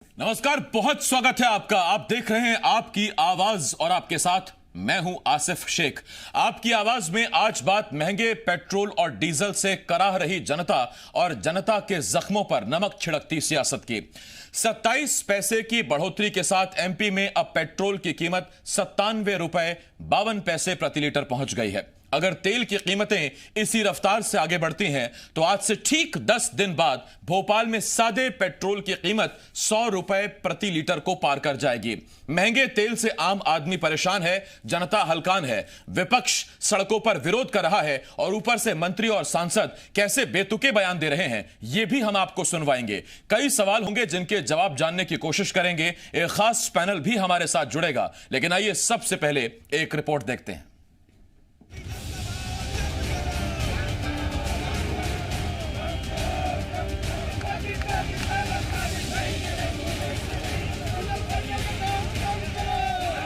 नमस्कार, बहुत स्वागत है आपका। आप देख रहे हैं आपकी आवाज और आपके साथ मैं हूं आसिफ शेख। आपकी आवाज में आज बात महंगे पेट्रोल और डीजल से कराह रही जनता और जनता के जख्मों पर नमक छिड़कती सियासत की। 27 पैसे की बढ़ोतरी के साथ एमपी में अब पेट्रोल की कीमत 97 रुपए 52 पैसे प्रति लीटर पहुंच गई है। अगर तेल की कीमतें इसी रफ्तार से आगे बढ़ती हैं तो आज से ठीक 10 दिन बाद भोपाल में सादे पेट्रोल की कीमत 100 रुपए प्रति लीटर को पार कर जाएगी। महंगे तेल से आम आदमी परेशान है, जनता हलकान है, विपक्ष सड़कों पर विरोध कर रहा है और ऊपर से मंत्री और सांसद कैसे बेतुके बयान दे रहे हैं, यह भी हम आपको सुनवाएंगे। कई सवाल होंगे जिनके जवाब जानने की कोशिश करेंगे। एक खास पैनल भी हमारे साथ जुड़ेगा, लेकिन आइए सबसे पहले एक रिपोर्ट देखते हैं।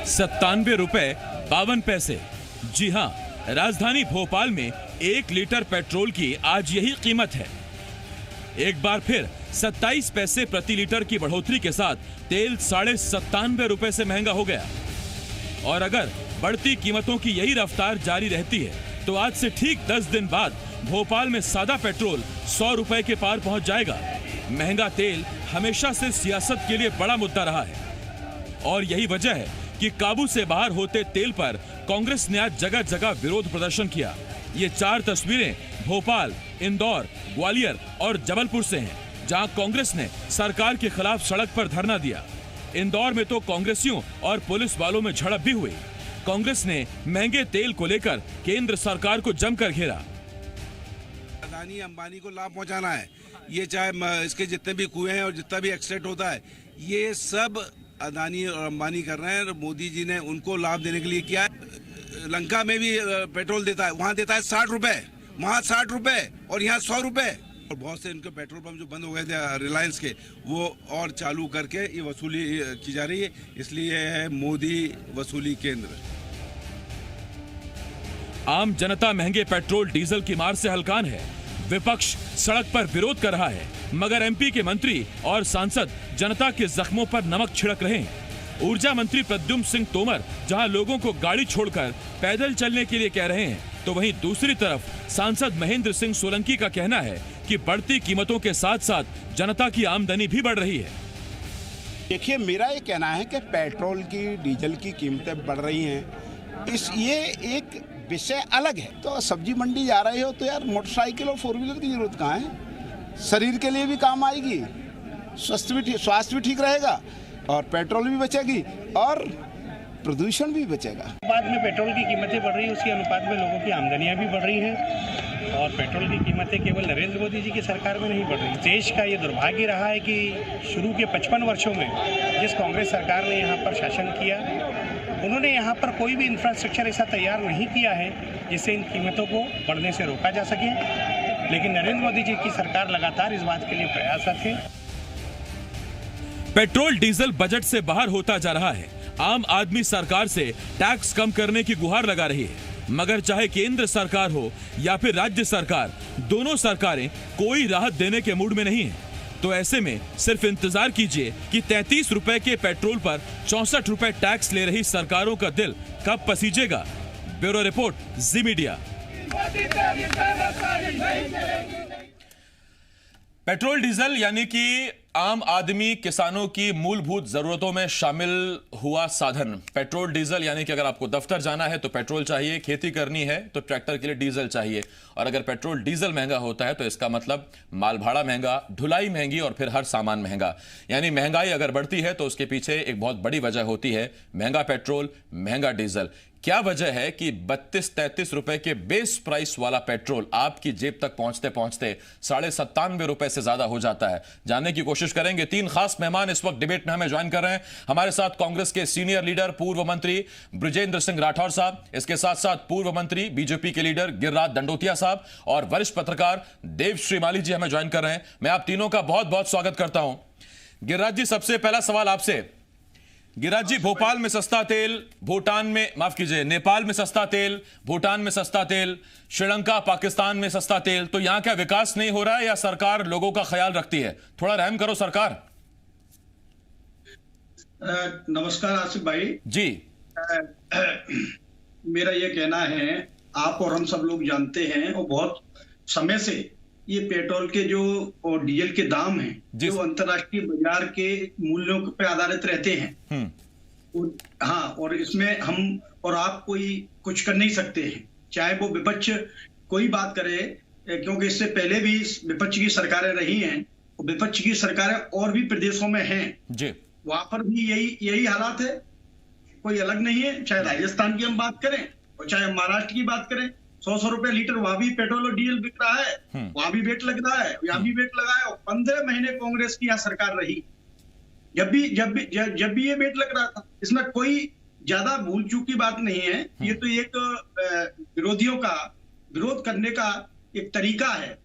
₹97.52। जी हां, राजधानी भोपाल में 1 लीटर पेट्रोल की आज यही कीमत है। एक बार फिर 27 पैसे प्रति लीटर की बढ़ोतरी के साथ तेल ₹97.5 से महंगा हो गया। और अगर बढ़ती कीमतों की यही रफ्तार जारी रहती है तो आज से ठीक 10 दिन बाद भोपाल में सादा पेट्रोल 100 रुपए के पार पहुंच जाएगा। महंगा तेल हमेशा से सियासत के लिए बड़ा मुद्दा रहा है और यही वजह है कि काबू से बाहर होते तेल पर कांग्रेस ने आज जगह जगह विरोध प्रदर्शन किया। ये 4 तस्वीरें भोपाल, इंदौर, ग्वालियर और जबलपुर से हैं, जहां कांग्रेस ने सरकार के खिलाफ सड़क पर धरना दिया। इंदौर में तो कांग्रेसियों और पुलिस वालों में झड़प भी हुई। कांग्रेस ने महंगे तेल को लेकर केंद्र सरकार को जमकर घेरा। अदानी अंबानी को लाभ पहुंचाना है, ये चाहे इसके जितने भी कुएं हैं और जितना भी एक्सीडेंट होता है, ये सब अदानी और अंबानी कर रहे हैं। मोदी जी ने उनको लाभ देने के लिए किया है। लंका में भी पेट्रोल देता है, वहाँ देता है 60 रुपए, वहाँ 60 रुपए और यहाँ 100 रुपए। और बहुत से इनके पेट्रोल पंप जो बंद हो गए थे रिलायंस के, वो और चालू करके ये वसूली की जा रही है। इसलिए है मोदी वसूली केंद्र। आम जनता महंगे पेट्रोल डीजल की मार से हलकान है। विपक्ष सड़क पर विरोध कर रहा है, मगर एमपी के मंत्री और सांसद जनता के जख्मों पर नमक छिड़क रहे हैं। ऊर्जा मंत्री प्रद्युम्न सिंह तोमर जहां लोगों को गाड़ी छोड़कर पैदल चलने के लिए कह रहे हैं, तो वहीं दूसरी तरफ सांसद महेंद्र सिंह सोलंकी का कहना है कि बढ़ती कीमतों के साथ साथ जनता की आमदनी भी बढ़ रही है। देखिए, मेरा ये कहना है कि पेट्रोल की, डीजल की कीमतें बढ़ रही हैं, ये एक विषय अलग है। तो सब्जी मंडी जा रहे हो तो यार मोटरसाइकिल और 4 व्हीलर की जरूरत कहाँ है? शरीर के लिए भी काम आएगी, स्वास्थ्य भी ठीक रहेगा और पेट्रोल भी बचेगी और प्रदूषण भी बचेगा। अनुपात में पेट्रोल की कीमतें बढ़ रही है, उसी अनुपात में लोगों की आमदनियां भी बढ़ रही हैं और पेट्रोल की कीमतें केवल नरेंद्र मोदी जी की सरकार में नहीं बढ़ रही। देश का ये दुर्भाग्य रहा है कि शुरू के 55 वर्षों में जिस कांग्रेस सरकार ने यहाँ पर शासन किया, उन्होंने यहाँ पर कोई भी इंफ्रास्ट्रक्चर ऐसा तैयार नहीं किया है जिससे इन कीमतों को बढ़ने से रोका जा सके। लेकिन नरेंद्र मोदी जी की सरकार लगातार इस बात के लिए प्रयासरत है। पेट्रोल डीजल बजट से बाहर होता जा रहा है। आम आदमी सरकार से टैक्स कम करने की गुहार लगा रही है, मगर चाहे केंद्र सरकार हो या फिर राज्य सरकार, दोनों सरकारें कोई राहत देने के मूड में नहीं है। तो ऐसे में सिर्फ इंतजार कीजिए कि 33 रुपए के पेट्रोल पर 64 रुपए टैक्स ले रही सरकारों का दिल कब पसीजेगा। ब्यूरो रिपोर्ट, जी मीडिया। पेट्रोल डीजल यानी कि आम आदमी, किसानों की मूलभूत जरूरतों में शामिल हुआ साधन। पेट्रोल डीजल यानी कि अगर आपको दफ्तर जाना है तो पेट्रोल चाहिए, खेती करनी है तो ट्रैक्टर के लिए डीजल चाहिए, और अगर पेट्रोल डीजल महंगा होता है तो इसका मतलब माल भाड़ा महंगा, ढुलाई महंगी और फिर हर सामान महंगा। यानी महंगाई अगर बढ़ती है तो उसके पीछे एक बहुत बड़ी वजह होती है महंगा पेट्रोल, महंगा डीजल। क्या वजह है कि 32-33 रुपए के बेस प्राइस वाला पेट्रोल आपकी जेब तक पहुंचते पहुंचते ₹97 से ज्यादा हो जाता है? जानने की कोशिश करेंगे। 3 खास मेहमान इस वक्त डिबेट में हमें ज्वाइन कर रहे हैं। हमारे साथ कांग्रेस के सीनियर लीडर पूर्व मंत्री बृजेंद्र सिंह राठौर साहब, इसके साथ साथ पूर्व मंत्री बीजेपी के लीडर गिरिराज दंडोतिया साहब और वरिष्ठ पत्रकार देवश्री माली जी हमें ज्वाइन कर रहे हैं। मैं आप तीनों का बहुत बहुत स्वागत करता हूं। गिरिराज जी, सबसे पहला सवाल आपसे। गिरिराज जी, भोपाल में सस्ता तेल, भूटान में, माफ कीजिए, नेपाल में सस्ता तेल, भूटान में सस्ता तेल, श्रीलंका, पाकिस्तान में सस्ता तेल, तो यहां क्या विकास नहीं हो रहा है या सरकार लोगों का ख्याल रखती है? थोड़ा रहम करो सरकार। नमस्कार आसिफ भाई जी। मेरा ये कहना है, आप और हम सब लोग जानते हैं और बहुत समय से ये पेट्रोल के जो और डीजल के दाम हैं जो अंतर्राष्ट्रीय बाजार के मूल्यों पे आधारित रहते हैं। हाँ, और इसमें हम और आप कोई कुछ कर नहीं सकते हैं, चाहे वो विपक्ष कोई बात करे, क्योंकि इससे पहले भी विपक्ष की सरकारें रही हैं और विपक्ष की सरकारें और भी प्रदेशों में हैं जी, वहां पर भी यही हालात है, कोई अलग नहीं है। चाहे राजस्थान की हम बात करें और चाहे हम महाराष्ट्र की बात करें, 100 रुपए लीटर वहां भी पेट्रोल और डीजल बिक रहा है, वहां भी वेट लग रहा है, यहाँ भी वेट लगा है। और 15 महीने कांग्रेस की यहाँ सरकार रही, जब भी ये वेट लग रहा था। इसमें कोई ज्यादा भूल चूक की बात नहीं है, ये तो एक विरोधियों का विरोध करने का एक तरीका है,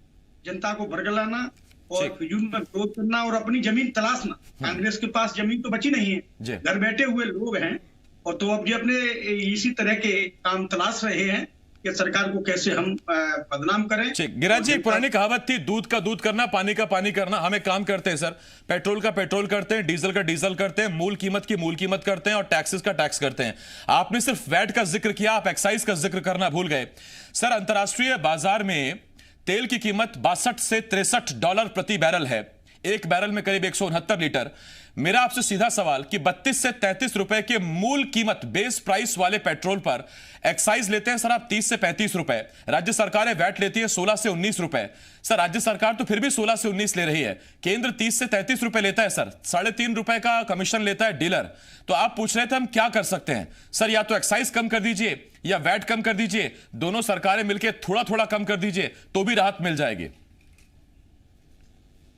जनता को भड़काना और फिजूल में विरोध करना और अपनी जमीन तलाशना। कांग्रेस के पास जमीन तो बची नहीं है, घर बैठे हुए लोग हैं, और तो अब ये अपने इसी तरह के काम तलाश रहे हैं कि सरकार को कैसे हम बदनाम करें। गिरिराज जी, एक पुरानी कहावत थी, दूध का दूध करना, पानी का पानी करना। हम एक काम करते हैं सर, पेट्रोल का पेट्रोल करते हैं, डीजल का डीजल करते हैं, मूल कीमत की मूल कीमत करते हैं और टैक्सेस का टैक्स करते हैं। आपने सिर्फ वैट का जिक्र किया, आप एक्साइज का जिक्र करना भूल गए। सर, अंतर्राष्ट्रीय बाजार में तेल की कीमत 62 से $63 प्रति बैरल है, एक बैरल में करीब 169 लीटर। मेरा आपसे सीधा सवाल कि 32 से 33 रुपए के मूल कीमत बेस प्राइस वाले पेट्रोल पर एक्साइज लेते हैं सर आप 30 से 35 रुपए, राज्य सरकारें वैट लेती है 16 से 19 रुपए। सर, राज्य सरकार तो फिर भी 16 से 19 ले रही है, केंद्र 30 से 33 रुपए लेता है सर, 3.5 रुपए का कमीशन लेता है डीलर। तो आप पूछ रहे थे हम क्या कर सकते हैं सर, या तो एक्साइज कम कर दीजिए या वैट कम कर दीजिए, दोनों सरकारें मिलकर थोड़ा थोड़ा कम कर दीजिए तो भी राहत मिल जाएगी।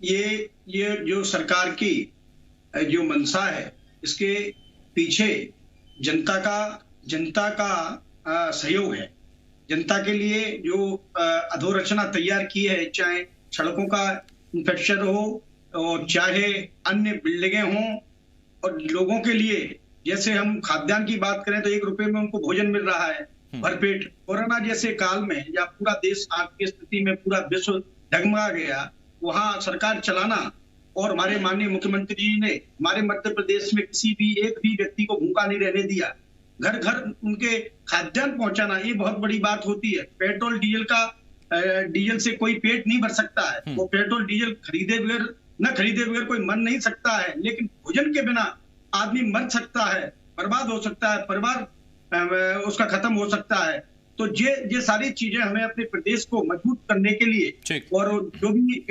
ये जो सरकार की जो मंशा है, इसके पीछे जनता का सहयोग है। जनता के लिए जो अधोरचना तैयार की है, चाहे सड़कों का इंफ्रास्ट्रक्चर हो और चाहे अन्य बिल्डिंगें हों, और लोगों के लिए जैसे हम खाद्यान्न की बात करें तो 1 रुपए में उनको भोजन मिल रहा है भरपेट। कोरोना जैसे काल में या पूरा देश आग की स्थिति में पूरा विश्व डगमगा गया, वहां सरकार चलाना, और हमारे माननीय मुख्यमंत्री जी ने हमारे मध्य प्रदेश में किसी भी एक भी व्यक्ति को भूखा नहीं रहने दिया, घर घर उनके खाद्यान्न पहुंचाना, ये बहुत बड़ी बात होती है। पेट्रोल डीजल से कोई पेट नहीं भर सकता है, वो पेट्रोल डीजल खरीदे बगैर कोई मर नहीं सकता है, लेकिन भोजन के बिना आदमी मर सकता है, बर्बाद हो सकता है, परिवार उसका खत्म हो सकता है। तो ये सारी चीजें हमें अपने प्रदेश को मजबूत करने के लिए, और जो भी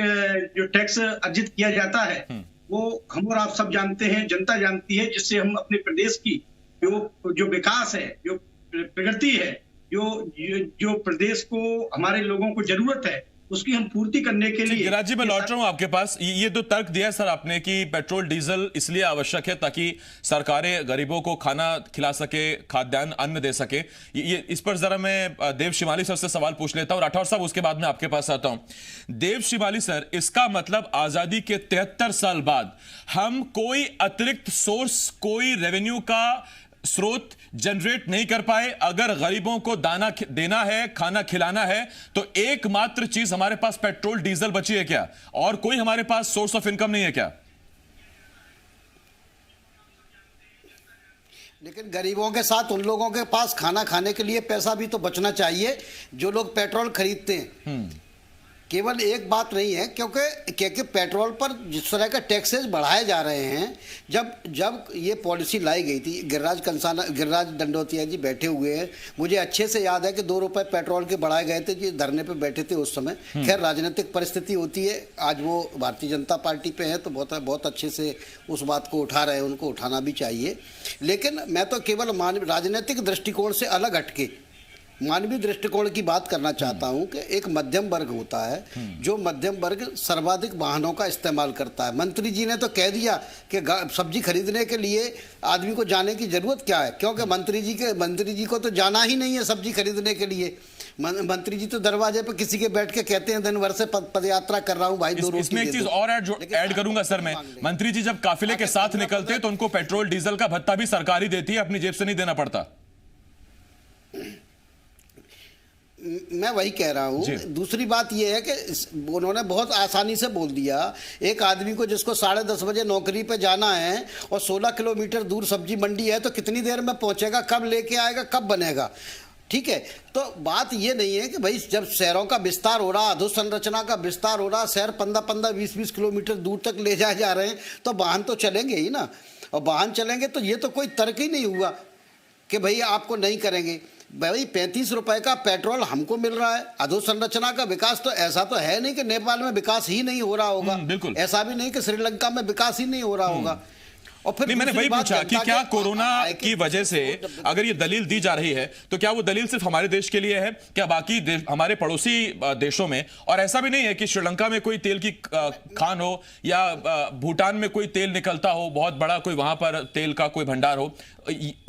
जो टैक्स अर्जित किया जाता है वो हम और आप सब जानते हैं, जनता जानती है, जिससे हम अपने प्रदेश की जो विकास है, जो प्रगति है, जो प्रदेश को हमारे लोगों को जरूरत है, उसकी हम पूर्ति करने के लिए। गिरिराज जी, मैं लौट रहा हूं आपके पास। ये तो तर्क दिया सर आपने कि पेट्रोल डीजल इसलिए आवश्यक है ताकि सरकारें गरीबों को खाना खिला सके, खाद्यान्न अन्न दे सके। ये इस पर जरा मैं देव शिमाली सर से सवाल पूछ लेता हूं, राठौर साहब उसके बाद में आपके पास आता हूं। देव शिमाली सर, इसका मतलब आजादी के 73 साल बाद हम कोई अतिरिक्त सोर्स, कोई रेवेन्यू का स्रोत जनरेट नहीं कर पाए। अगर गरीबों को दाना देना है, खाना खिलाना है, तो एकमात्र चीज हमारे पास पेट्रोल डीजल बची है क्या? और कोई हमारे पास सोर्स ऑफ इनकम नहीं है क्या? लेकिन गरीबों के साथ उन लोगों के पास खाना खाने के लिए पैसा भी तो बचना चाहिए जो लोग पेट्रोल खरीदते हैं। केवल एक बात नहीं है, क्योंकि पेट्रोल पर जिस तरह के टैक्सेस बढ़ाए जा रहे हैं, जब ये पॉलिसी लाई गई थी, गिरिराज दंडोतिया जी बैठे हुए हैं, मुझे अच्छे से याद है कि 2 रुपए पेट्रोल के बढ़ाए गए थे, जी धरने पे बैठे थे उस समय। खैर, राजनीतिक परिस्थिति होती है, आज वो भारतीय जनता पार्टी पे है तो बहुत अच्छे से उस बात को उठा रहे हैं, उनको उठाना भी चाहिए। लेकिन मैं तो केवल राजनीतिक दृष्टिकोण से अलग हटके मानवीय दृष्टिकोण की बात करना चाहता हूं कि एक मध्यम वर्ग होता है, जो मध्यम वर्ग सर्वाधिक वाहनों का इस्तेमाल करता है। मंत्री जी ने तो कह दिया कि सब्जी खरीदने के लिए आदमी को जाने की जरूरत क्या है, क्योंकि मंत्री जी को तो जाना ही नहीं है सब्जी खरीदने के लिए। मंत्री जी तो दरवाजे पे किसी के बैठ के कहते हैं दिन भर से पदयात्रा कर रहा हूं भाई, 2 रोटी। इसमें एक चीज और ऐड करूंगा सर मैं, मंत्री जी जब काफिले के साथ निकलते हैं तो उनको पेट्रोल डीजल का भत्ता भी सरकार ही देती है, अपनी जेब से नहीं देना पड़ता। मैं वही कह रहा हूँ। दूसरी बात यह है कि उन्होंने बहुत आसानी से बोल दिया, एक आदमी को जिसको 10:30 बजे नौकरी पे जाना है और 16 किलोमीटर दूर सब्जी मंडी है, तो कितनी देर में पहुंचेगा, कब लेके आएगा, कब बनेगा? ठीक है, तो बात ये नहीं है कि भाई जब शहरों का विस्तार हो रहा, अधोसंरचना का विस्तार हो रहा, शहर 15-15, 20-20 किलोमीटर दूर तक ले जाए जा रहे हैं, तो वाहन तो चलेंगे ही ना। और वाहन चलेंगे तो ये तो कोई तर्क ही नहीं हुआ कि भाई आपको नहीं करेंगे। भाई 35 रुपए का पेट्रोल हमको मिल रहा है। अधोसंरचना का विकास तो ऐसा तो है नहीं कि नेपाल में विकास ही नहीं हो रहा होगा, बिल्कुल ऐसा भी नहीं कि श्रीलंका में विकास ही नहीं हो रहा होगा। और फिर नहीं, मैंने वही पूछा कि क्या कोरोना की वजह से अगर ये दलील दी जा रही है तो क्या वो दलील सिर्फ हमारे देश के लिए है, क्या बाकी हमारे पड़ोसी देशों में? और ऐसा भी नहीं है कि श्रीलंका में कोई तेल की खान हो या भूटान में कोई तेल निकलता हो, बहुत बड़ा कोई वहां पर तेल का कोई भंडार हो।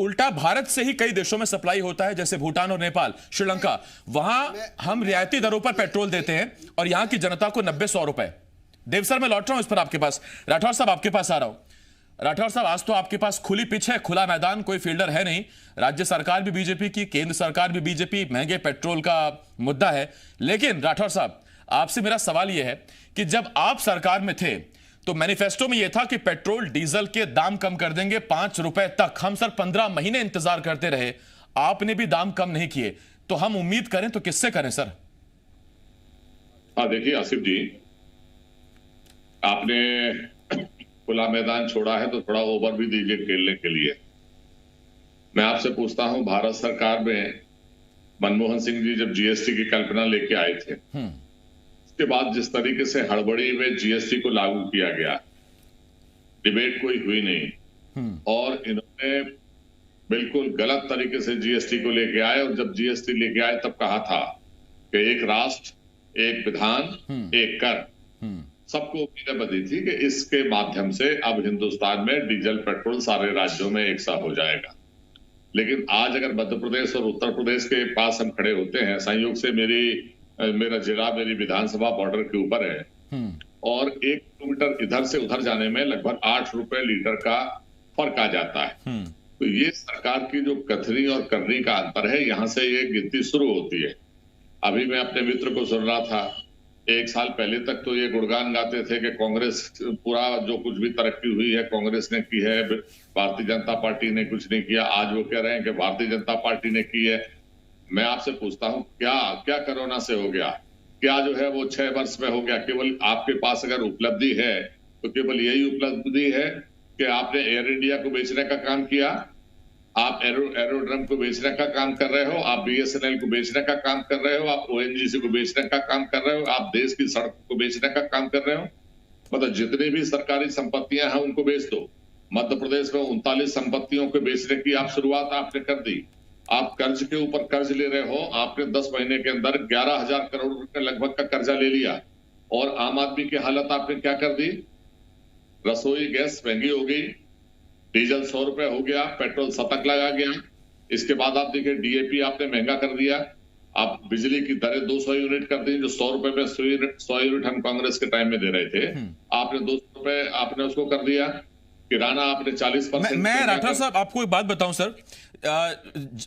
उल्टा भारत से ही कई देशों में सप्लाई होता है, जैसे भूटान और नेपाल, श्रीलंका। वहां हम रियायती दरों पर पेट्रोल देते हैं और यहां की जनता को 90-100 रुपए। देव सर, मैं लौट रहा हूं इस पर आपके पास। राठौर साहब, आपके पास आ रहा हूं। राठौर साहब, आज तो आपके पास खुली पिच है, खुला मैदान, कोई फील्डर है नहीं। राज्य सरकार भी बीजेपी की, केंद्र सरकार भी बीजेपी, महंगे पेट्रोल का मुद्दा है। लेकिन राठौर साहब, आपसे मेरा सवाल यह है कि जब आप सरकार में थे तो मैनिफेस्टो में यह था कि पेट्रोल डीजल के दाम कम कर देंगे 5 रुपए तक। हम सर 15 महीने इंतजार करते रहे, आपने भी दाम कम नहीं किए, तो हम उम्मीद करें तो किससे करें सर? हाँ, देखिए आसिफ जी, आपने खुला मैदान छोड़ा है तो थोड़ा ओवर भी दीजिए खेलने के लिए। मैं आपसे पूछता हूं, भारत सरकार में मनमोहन सिंह जी जब जीएसटी की कल्पना लेके आए थे, उसके बाद जिस तरीके से हड़बड़ी में जीएसटी को लागू किया गया, डिबेट कोई हुई नहीं और इन्होंने बिल्कुल गलत तरीके से जीएसटी को लेके आए। और जब जीएसटी लेके आए तब कहा था कि एक राष्ट्र, एक विधान, एक कर। सबको उम्मीदें बंधी थी कि इसके माध्यम से अब हिंदुस्तान में डीजल पेट्रोल सारे राज्यों में एक सा हो जाएगा। लेकिन आज अगर मध्य प्रदेश और उत्तर प्रदेश के पास हम खड़े होते हैं, संयोग से मेरा जिला मेरी विधानसभा बॉर्डर के ऊपर है और 1 किलोमीटर इधर से उधर जाने में लगभग 8 रुपए लीटर का फर्क आ जाता है। तो ये सरकार की जो कथनी और करनी का अंतर है, यहां से ये गिनती शुरू होती है। अभी मैं अपने मित्र को सुन रहा था, 1 साल पहले तक तो ये गुणगान गाते थे कि कांग्रेस पूरा जो कुछ भी तरक्की हुई है कांग्रेस ने की है, भारतीय जनता पार्टी ने कुछ नहीं किया। आज वो कह रहे हैं कि भारतीय जनता पार्टी ने की है। मैं आपसे पूछता हूं, क्या कोरोना से हो गया? क्या जो है वो 6 वर्ष में हो गया? केवल आपके पास अगर उपलब्धि है तो केवल यही उपलब्धि है कि आपने एयर इंडिया को बेचने का काम किया, आप एरोड्रम को बेचने का काम कर रहे हो, आप बीएसएनएल को बेचने का काम कर रहे हो, आप ओएनजीसी को बेचने का काम कर रहे हो, आप देश की सड़क को बेचने का काम कर रहे हो। मतलब जितनी भी सरकारी संपत्तियां हैं उनको बेच दो। मध्य प्रदेश में 39 संपत्तियों को बेचने की आप शुरुआत आपने कर दी। आप कर्ज के ऊपर कर्ज ले रहे हो, आपने 10 महीने के अंदर 11,000 करोड़ रुपए लगभग का कर्जा ले लिया। और आम आदमी की हालत आपने क्या कर दी? रसोई गैस महंगी हो गई, डीजल 100 रुपए हो गया, पेट्रोल शतक लगा गया। इसके बाद आप देखिए डीएपी आपने महंगा कर दिया, आप बिजली की दरें 200 यूनिट कर दी, जो 100 रुपए में 100 यूनिट हम कांग्रेस के टाइम में दे रहे थे, आपने 200 रुपए आपने उसको कर दिया। किराना आपने 40%। मैं राठौर साहब आपको एक बात बताऊं सर,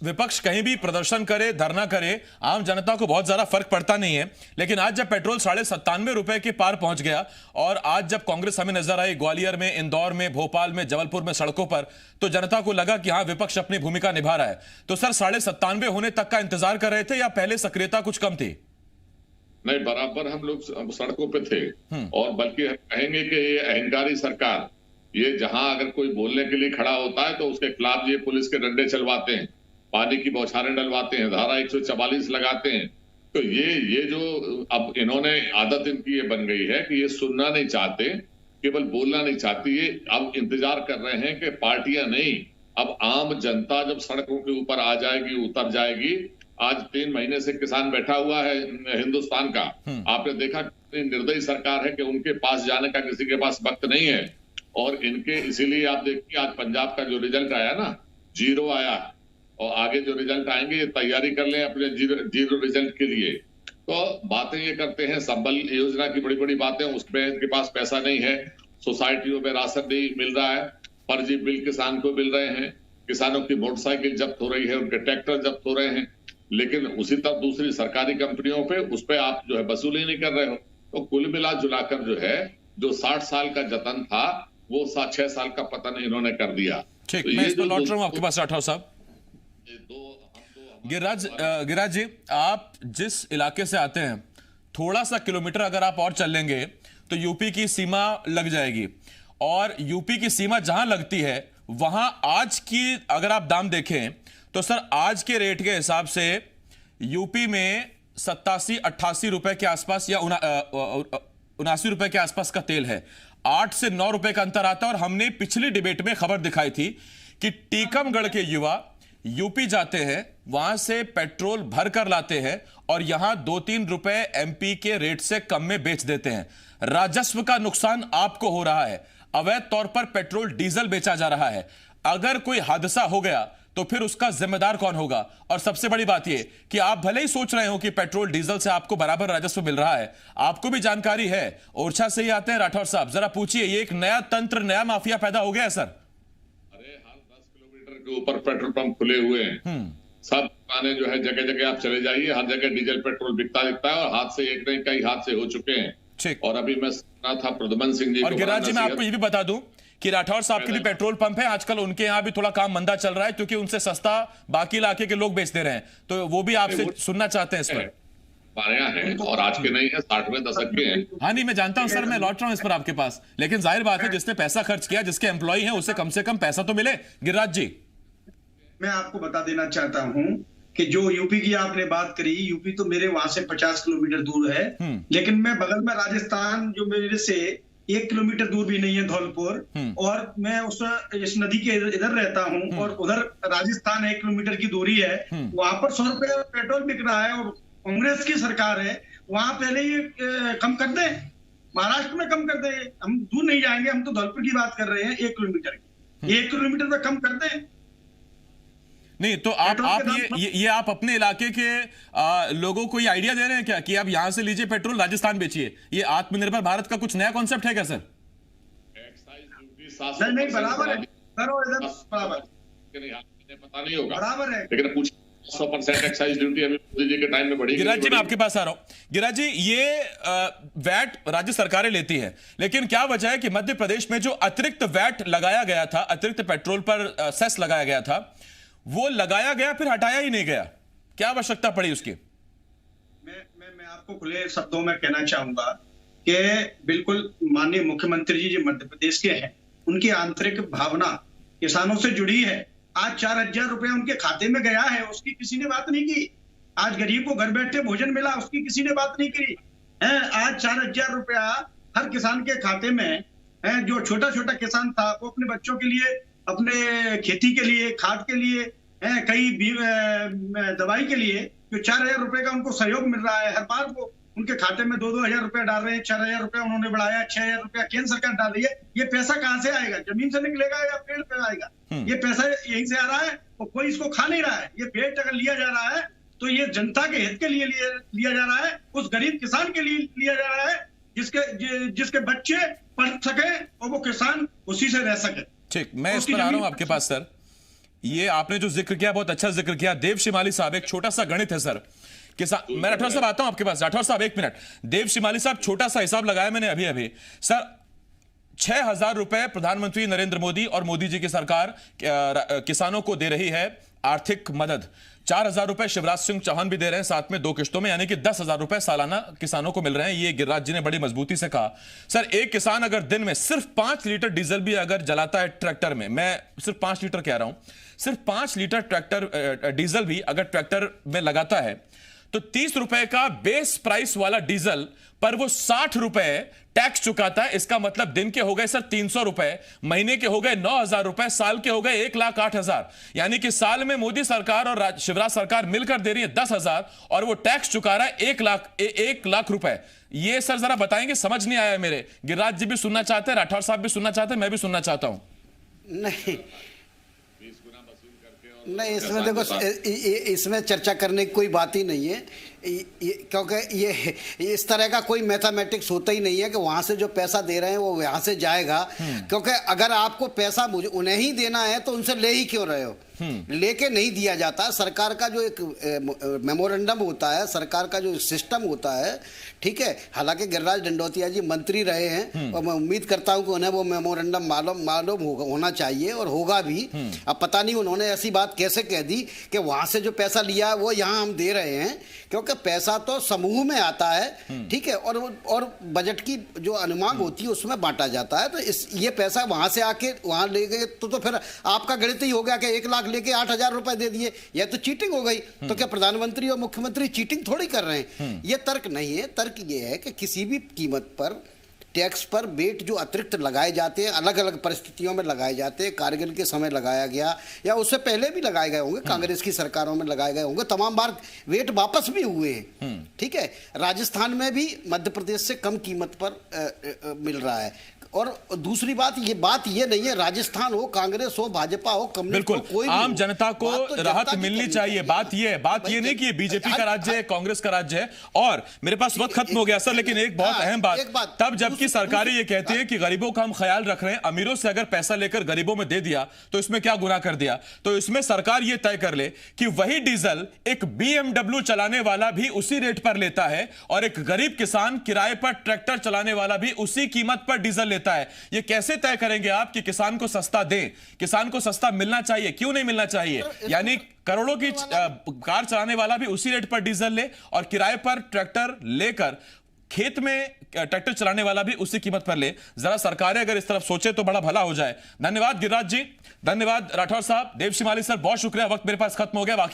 विपक्ष कहीं भी प्रदर्शन करे, धरना करे, आम जनता को बहुत ज्यादा फर्क पड़ता नहीं है। लेकिन आज जब पेट्रोल 97.5 रुपए के पार पहुंच गया और आज जब कांग्रेस हमें नजर आई ग्वालियर में, इंदौर में, भोपाल में, जबलपुर में सड़कों पर, तो जनता को लगा कि हाँ विपक्ष अपनी भूमिका निभा रहा है। तो सर 97.5 होने तक का इंतजार कर रहे थे या पहले सक्रियता कुछ कम थी? नहीं, बराबर हम लोग सड़कों पे थे। और बल्कि हम कहेंगे कि ये अहंकारी सरकार, ये जहां अगर कोई बोलने के लिए खड़ा होता है तो उसके खिलाफ ये पुलिस के डंडे चलवाते हैं, पानी की बौछारें डलवाते हैं, धारा 144 लगाते हैं। तो ये जो अब इन्होंने आदत इनकी ये बन गई है कि ये सुनना नहीं चाहते, केवल बोलना नहीं चाहती। ये अब इंतजार कर रहे हैं कि पार्टियां नहीं, अब आम जनता जब सड़कों के ऊपर आ जाएगी, उतर जाएगी। आज 3 महीने से किसान बैठा हुआ है हिंदुस्तान का। आपने देखा कितनी निर्दयी सरकार है कि उनके पास जाने का किसी के पास वक्त नहीं है। और इनके इसीलिए आप देखिए आज पंजाब का जो रिजल्ट आया ना, 0 आया। और आगे जो रिजल्ट आएंगे ये तैयारी कर लें अपने जीरो रिजल्ट के लिए। तो बातें ये करते हैं संबल योजना की, बड़ी बड़ी बातें, उसमें इनके पास पैसा नहीं है। सोसाइटियों में राशन नहीं मिल रहा है, फर्जी बिल किसान को मिल रहे हैं, किसानों की मोटरसाइकिल जब्त हो रही है, उनके ट्रैक्टर जब्त हो रहे हैं। लेकिन उसी तरह दूसरी सरकारी कंपनियों पे उस पे आप जो है वसूली नहीं कर रहे हो। तो कुल मिला जुलाकर जो है जो 60 साल का जतन था वो 6 साल का पतन इन्होंने कर दिया। ठीक, तो मैं ये इस पर जो लौट दो- रहा हूं आपके पास राठौर साहब। गिरिराज जी, आप जिस इलाके से आते हैं थोड़ा सा किलोमीटर अगर आप और चल लेंगे तो यूपी की सीमा लग जाएगी, और यूपी की सीमा जहां लगती है वहां आज की अगर आप दाम देखें तो सर आज के रेट के हिसाब से यूपी में 87-88 रुपए के आसपास या 79 रुपए के आसपास का तेल है। 8 से 9 रुपए का अंतर आता है। और हमने पिछली डिबेट में खबर दिखाई थी कि टीकमगढ़ के युवा यूपी जाते हैं, वहां से पेट्रोल भर कर लाते हैं और यहां 2-3 रुपए एमपी के रेट से कम में बेच देते हैं। राजस्व का नुकसान आपको हो रहा है, अवैध तौर पर पेट्रोल डीजल बेचा जा रहा है। अगर कोई हादसा हो गया तो फिर उसका जिम्मेदार कौन होगा? और सबसे बड़ी बात यह कि आप भले ही सोच रहे हो कि पेट्रोल डीजल से आपको बराबर राजस्व मिल रहा है, आपको भी जानकारी है, ओरछा से ही आते हैं राठौर साहब, जरा पूछिए, ये एक नया तंत्र, नया माफिया पैदा हो गया है सर। अरे हाल 10 किलोमीटर के ऊपर पेट्रोल पंप खुले हुए हैं, सब दुकानें जो है जगह जगह आप चले जाइए, हर जगह डीजल पेट्रोल बिकता दिखता है और हादसे एक नहीं कई हादसे हो चुके हैं। ठीक। और अभी मैं सुना था प्रद्युमन सिंह जी और को गिरिराज जी, मैं नसीहत- आपको ये भी बता दूं कि राठौर साहब के भी पेट्रोल पंप है, आजकल उनके यहां भी थोड़ा काम मंदा चल रहा है क्योंकि उनसे सस्ता बाकी इलाके के लोग बेच दे रहे हैं, तो वो भी आपसे सुनना चाहते हैं इस पर। हमारे यहाँ है और आज के नहीं है, 60वें दशक के हैं। हाँ नहीं, मैं जानता हूं सर, मैं लौट रहा हूं इस पर आपके पास, लेकिन जाहिर बात है जिसने पैसा खर्च किया, जिसके एम्प्लॉय हैं, उसे कम से कम पैसा तो मिले। गिरिराज जी, मैं आपको बता देना चाहता हूं कि जो यूपी की आपने बात करी, यूपी तो मेरे वहां से 50 किलोमीटर दूर है, लेकिन मैं बगल में राजस्थान जो मेरे से 1 किलोमीटर दूर भी नहीं है, धौलपुर, और मैं इस नदी के इधर रहता हूं और उधर राजस्थान 1 किलोमीटर की दूरी है, वहां पर 100 रुपए पेट्रोल बिक रहा है और कांग्रेस की सरकार है, वहां पहले ही कम कर दे, महाराष्ट्र में कम कर दे, हम दूर नहीं जाएंगे, हम तो धौलपुर की बात कर रहे हैं 1 किलोमीटर की, 1 किलोमीटर पे कम कर दे। नहीं तो आप ये आप अपने इलाके के लोगों को ये आइडिया दे रहे हैं क्या कि आप यहां से लीजिए पेट्रोल, राजस्थान बेचिए? ये आत्मनिर्भर भारत का कुछ नया कॉन्सेप्ट है क्या सर? नहीं, बराबर है, करो इधर बराबर, पता नहीं होगा, बराबर है, लेकिन पूछ 100% एक्साइज ड्यूटी अभी मोदी जी के टाइम में बढ़ी। गिरिराज जी, मैं आपके पास आ रहा हूं। गिरिराज जी, ये वैट राज्य सरकारें लेती हैं, लेकिन क्या वजह है कि मध्य प्रदेश में जो अतिरिक्त वैट लगाया गया था, अतिरिक्त पेट्रोल पर सेस लगाया गया था, वो लगाया गया फिर हटाया ही नहीं गया? क्या आवश्यकता पड़ी उसकी? मैं आपको खुले शब्दों में कहना चाहूंगा कि बिल्कुल माननीय मुख्यमंत्री जी जो मध्य प्रदेश के हैं, उनकी आंतरिक भावना किसानों से जुड़ी है। आज 4,000 रुपए उनके खाते में गया है, उसकी किसी ने बात नहीं की। आज गरीब को घर बैठे भोजन मिला, उसकी किसी ने बात नहीं की है। आज 4,000 रुपया हर किसान के खाते में है। जो छोटा छोटा किसान था वो अपने बच्चों के लिए, अपने खेती के लिए, खाद के लिए, कई दवाई के लिए जो 4,000 रुपए का उनको सहयोग मिल रहा है, हर बार वो उनके खाते में 2-2 हजार रुपए डाल रहे हैं। 4,000 रुपया उन्होंने बढ़ाया, 6,000 रुपया केंद्र सरकार डाल रही है। ये पैसा कहाँ से आएगा? जमीन से निकलेगा या पेड़ पे आएगा? ये पैसा यहीं से आ रहा है और कोई इसको खा नहीं रहा है। ये पेट अगर लिया जा रहा है तो ये जनता के हित के लिए लिया जा रहा है, उस गरीब किसान के लिए लिया जा रहा है जिसके बच्चे पढ़ सके और वो किसान उसी से रह सके। ठीक, मैं इस पर आ रहा हूं आपके पास सर। ये आपने जो जिक्र किया, बहुत अच्छा जिक्र किया। देव शिमाली साहब, एक छोटा सा गणित है सर, किसान, मैं राठौर साहब आता हूं आपके पास। राठौर साहब 1 मिनट। देव शिमाली साहब, छोटा सा हिसाब लगाया मैंने अभी सर। 6,000 रुपए प्रधानमंत्री नरेंद्र मोदी और मोदी जी की सरकार किसानों को दे रही है आर्थिक मदद। 4,000 रुपए शिवराज सिंह चौहान भी दे रहे हैं, साथ में 2 किश्तों में, यानी कि 10,000 रुपए सालाना किसानों को मिल रहे हैं। ये गिरिराज जी ने बड़ी मजबूती से कहा। सर, एक किसान अगर दिन में सिर्फ 5 लीटर डीजल भी अगर जलाता है ट्रैक्टर में, मैं सिर्फ 5 लीटर कह रहा हूं, सिर्फ 5 लीटर ट्रैक्टर डीजल भी अगर ट्रैक्टर में लगाता है तो 30 रुपए का बेस प्राइस वाला डीजल पर वो 60 रुपए टैक्स चुकाता है। इसका मतलब दिन के हो गए सर 300 रुपए, महीने के हो गए 9,000 रुपए, साल के हो गए 1,08,000। यानी कि साल में मोदी सरकार और शिवराज सरकार मिलकर दे रही है 10,000 और वो टैक्स चुका रहा है 1 लाख रुपए। ये सर जरा बताएंगे, समझ नहीं आया मेरे। गिरिराज जी भी सुनना चाहते हैं, राठौर साहब भी सुनना चाहते हैं, मैं भी सुनना चाहता हूं। नहीं, इसमें देखो, इसमें चर्चा करने की कोई बात ही नहीं है। क्योंकि ये इस तरह का कोई मैथमेटिक्स होता ही नहीं है कि वहां से जो पैसा दे रहे हैं वो यहाँ से जाएगा, क्योंकि अगर आपको पैसा मुझे उन्हें ही देना है तो उनसे ले ही क्यों रहे हो? लेके नहीं दिया जाता। सरकार का जो एक मेमोरेंडम होता है, सरकार का जो सिस्टम होता है, ठीक है, हालांकि गिरिराज दंडोतिया जी मंत्री रहे हैं और मैं उम्मीद करता हूं कि उन्हें वो मेमोरेंडम मालूम होना चाहिए और होगा भी। अब पता नहीं उन्होंने ऐसी बात कैसे कह दी कि वहां से जो पैसा लिया वो यहाँ हम दे रहे हैं, क्योंकि पैसा तो समूह में आता है, ठीक है, और बजट की जो अनुमांग होती है उसमें बांटा जाता है। तो ये पैसा वहां से आके वहां ले गए तो फिर आपका गणित ही हो गया कि 1 लाख लेके 8,000 रुपए दे दिए, यह तो चीटिंग हो गई। तो क्या प्रधानमंत्री और मुख्यमंत्री चीटिंग थोड़ी कर रहे हैं? यह तर्क नहीं है। तर्क यह है कि किसी भी कीमत पर टैक्स पर वेट जो अतिरिक्त लगाए जाते हैं, अलग अलग परिस्थितियों में लगाए जाते हैं, कारगिल के समय लगाया गया या उससे पहले भी लगाए गए होंगे, कांग्रेस की सरकारों में लगाए गए होंगे, तमाम बार वेट वापस भी हुए हैं, ठीक है। राजस्थान में भी मध्य प्रदेश से कम कीमत पर मिल रहा है। और दूसरी बात ये नहीं है राजस्थान हो, कांग्रेस हो, भाजपा हो, कम्युनिस्ट हो, बिल्कुल आम जनता को राहत मिलनी चाहिए। बात ये नहीं कि ये बीजेपी का राज्य है, कांग्रेस का राज्य है। और मेरे पास वक्त खत्म हो गया सर, लेकिन एक बहुत अहम बात, तब जबकि सरकारें ये कहती है कि गरीबों का हम ख्याल रख रहे हैं, अमीरों से अगर पैसा लेकर गरीबों में दे दिया तो इसमें क्या गुनाह कर दिया? तो इसमें सरकार ये तय कर ले कि वही डीजल एक BMW चलाने वाला भी उसी रेट पर लेता है और एक गरीब किसान किराए पर ट्रैक्टर चलाने वाला भी उसी कीमत पर डीजल लेता है। ये कैसे तय करेंगे आप कि किसान को सस्ता दें? किसान को सस्ता मिलना चाहिए, क्यों नहीं मिलना चाहिए? यानी करोड़ों की कार चलाने वाला भी उसी रेट पर डीजल ले और किराए पर ट्रैक्टर लेकर खेत में ट्रैक्टर चलाने वाला भी उसी कीमत पर ले। जरा सरकारें अगर इस तरफ सोचे तो बड़ा भला हो जाए। धन्यवाद गिरिराज जी, धन्यवाद राठौर साहब, देव शिमाली सर, बहुत शुक्रिया। वक्त मेरे पास खत्म हो गया।